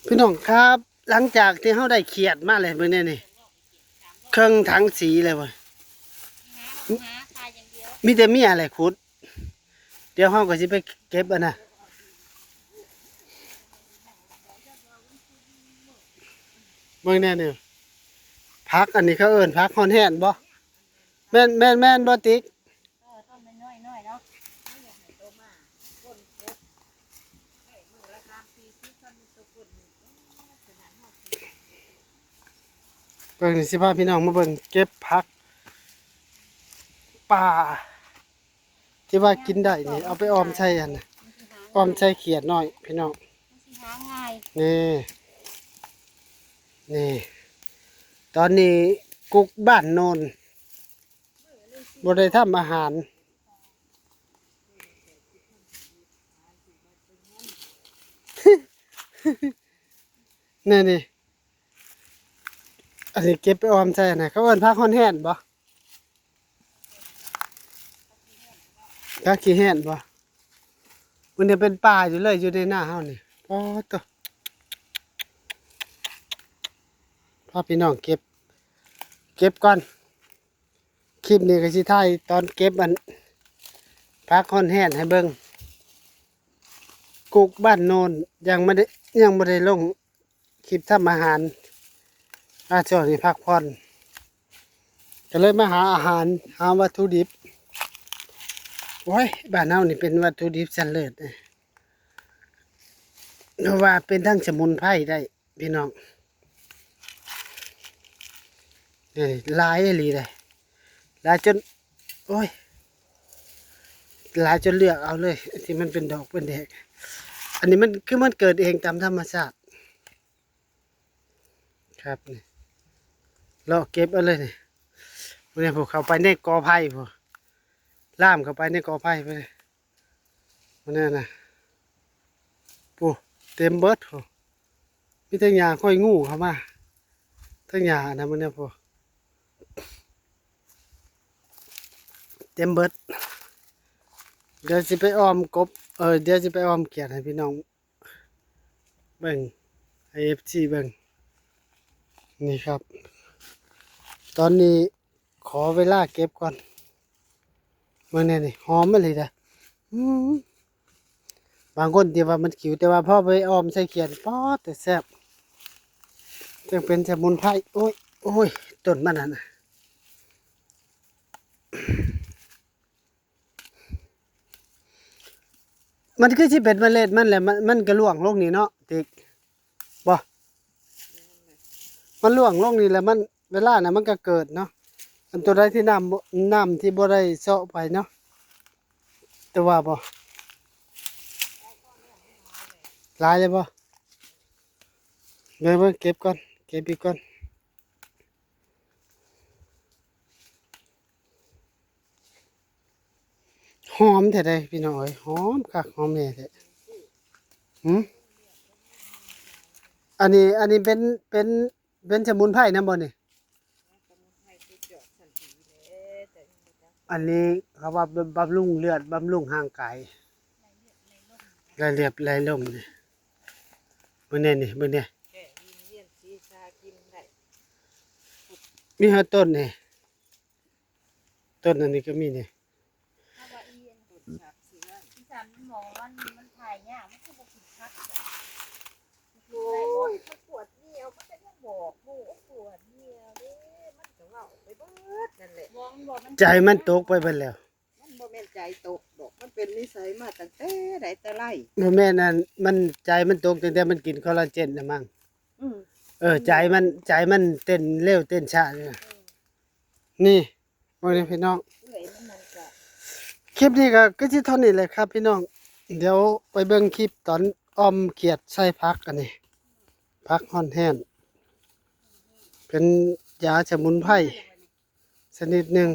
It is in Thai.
พี่น้องครับหลังจากที่เขาได้เขียดมาเลยมื้อนี้นี่เครื่องถังสีเลยว่ะมีแต่เมียอะไรขุดเดี๋ยวเขาก็สิไปเก็บนะเบิ่งแน่นี่พักอันนี้เขาเอิ้นพักฮอนแฮนบ่แม่นบ่ติ๊กต้นน้อยๆเนาะเบิ่งสิพาพี่น้องมาเบิ่งเก็บผักป่าที่ว่ากินได้นี่เอาไปออมใส่อันน่ะออมใส่เขียดน้อยพี่น้องหาง่ายนี่ตอนนี้กุ๊กบ้านโนนบ่ได้ทำอาหารนี่อันนี้เก็บไปออมใส่นะเขาเอิ้นผักฮอนแฮนบ่ผักขี้แห้นบ่มันจะเป็นป่าอยู่เลยอยู่ในหน้าเฮานี่พอตัวพาพี่น้องเก็บก่อนคลิปนี้ก็สิถ่ายตอนเก็บอันผักฮอนแฮนให้เบิ่งกุ๊กบ้านโนนยังบ่ได้ลงคลิปทำอาหารช่วงนี้พักผ่อนก็เลยมาหาอาหารหาวัตถุดิบโอ้ยบ้านเฮานี่เป็นวัตถุดิบชั้นเลิศเพราะว่าเป็นทั้งสมุนไพรได้พี่น้องนี่หลายอีหลีเลยหลายจนโอ้ยหลายจนเลือกเอาเลยที่มันเป็นดอกเป็นแดกอันนี้มันคือมันเกิดเองตามธรรมชาติครับนี่เราเก็บเอาเลยนี่วันนี้ผมเข้าไปในกอไผ่ผมล่ามเข้าไปในกอไผ่ไปเลยวันนี้นะปูเต็มเบิดผมมีทั้งหญ้าค่อยงูเข้ามาทั้งหญ้านะวันนี้ผมเต็มเบิดเดี๋ยวจะไปออมกบเดี๋ยวจะไปออมเขียดให้พี่น้องเบิ่งให้FCเบิ่งนี่ครับตอนนี้ขอเวลาเก็บก่อนเมื่อนี้นี่หอมมาเลยนะบางคนที่ว่ามันขิวแต่ว่าพ่อไปออมใส่เขียนป๊อดแต่แซ่บจึงเป็นสมุนไพรโอ้ยต้นมันน่ะมันคือที่เป็นเมล็ดมันแหละมันก็ล่วงลงนี่เนาะติ๊กบ่มันล่วงลงนี่แหละมันเวลาน่ะมันก็เกิดเนาะอันตัวใดที่น้ำที่บ่ได้เซาะไปเนาะแต่ว่าบ่หลายเลยบ่เดี๋ยวเก็บก่อนเก็บอีกก่อนหอมแท้ๆพี่น้องเอ้ยหอมคักหอมแน่แท้อันนี้เป็นสมุนไพรนะบ่นี่อันนี้เขาว่าบำรุงเลือดบำรุงร่างกายรายเรียบรายลมนี่มื้อนี้นี่มื้อนี้มีหาต้นนี่ต้นอันนี้ก็มีนี่มันมองว่ามันถ่ายยากมันคือบ่กินพักโอ้ยมันปวดเหนียวมันจะยังบอกหมูปวดเหนียวเด้มันก็เว้าไปเบิดนั่นแหละใจมันตกไปเบิดแล้วมันบ่แม่นใจตกดอกมันเป็นนิสัยมาตั้งแต่ใดแต่ไรบ่แม่นนั่นมันใจมันตกตั้งแต่มันกินคอลลาเจนน่ะมั้งใจมันเต้นเร็วเต้นช้าเลยนี่บ่ได้พี่น้องคลิปนี้ก็สิเท่านี้แหละครับพี่น้องเดี๋ยวไปเบิ่งคลิปตอนออมเขียดใส่ผักอันนี้ผักฮอนแฮนเป็นยาสมุนไพรชนิดหนึ่ง